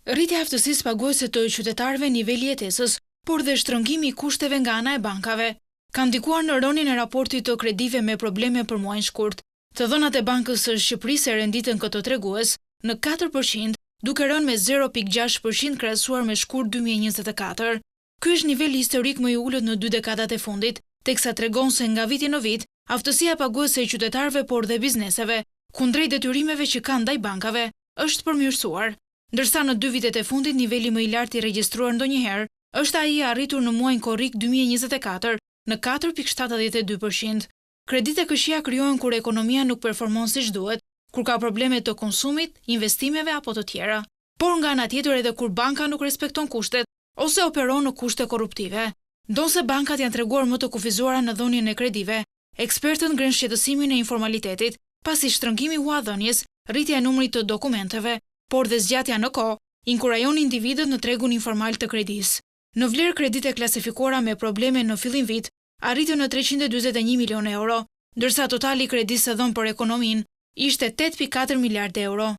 Rritja e aftësisë paguese të qytetarëve, niveli i jetesës, por dhe shtrëngimi i kushteve nga ana e bankave, kanë ndikuar në rënien e raportit të kredive me probleme për muajin shkurt. Të dhënat e Bankës së Shqipërisë e renditën këtë tregues në 4%, duke rënë me 0.6% krahasuar me shkurt 2024. Ky është niveli historik më i ulët në 2 dekadat e fundit, teksa tregon se nga viti në vit, aftësia paguese e qytetarëve por dhe bizneseve, kundrejt detyrimeve që kanë ndaj bankave, është përmirësuar. Ndërsa në 2 vitet e fundit niveli më i lartë i regjistruar ndonjëherë është ai i arritur në muajin korrik 2024 në 4.72%. Kreditë e këqija krijohen kur ekonomia nuk performon siç duhet, kur ka probleme të konsumit, investimeve apo të tjera. Por nga ana tjetër edhe kur banka nuk respekton kushtet ose operon në kushte korruptive. Ndonse bankat janë treguar më të kufizuara në dhënien e kredive, ekspertët ngren shqetësimin e informalitetit, pasi shtrëngimi huadhënies, rritja e numrit të dokumenteve, por dhe zgjatja në kohë, inkurajon individët në tregun informal të kredisë. Në vlerë kredite klasifikuara me probleme në fillim vit arritën në 341 milion euro, ndërsa totali i kredisë së dhënë për ekonominë ishte 8.4 miliardë euro.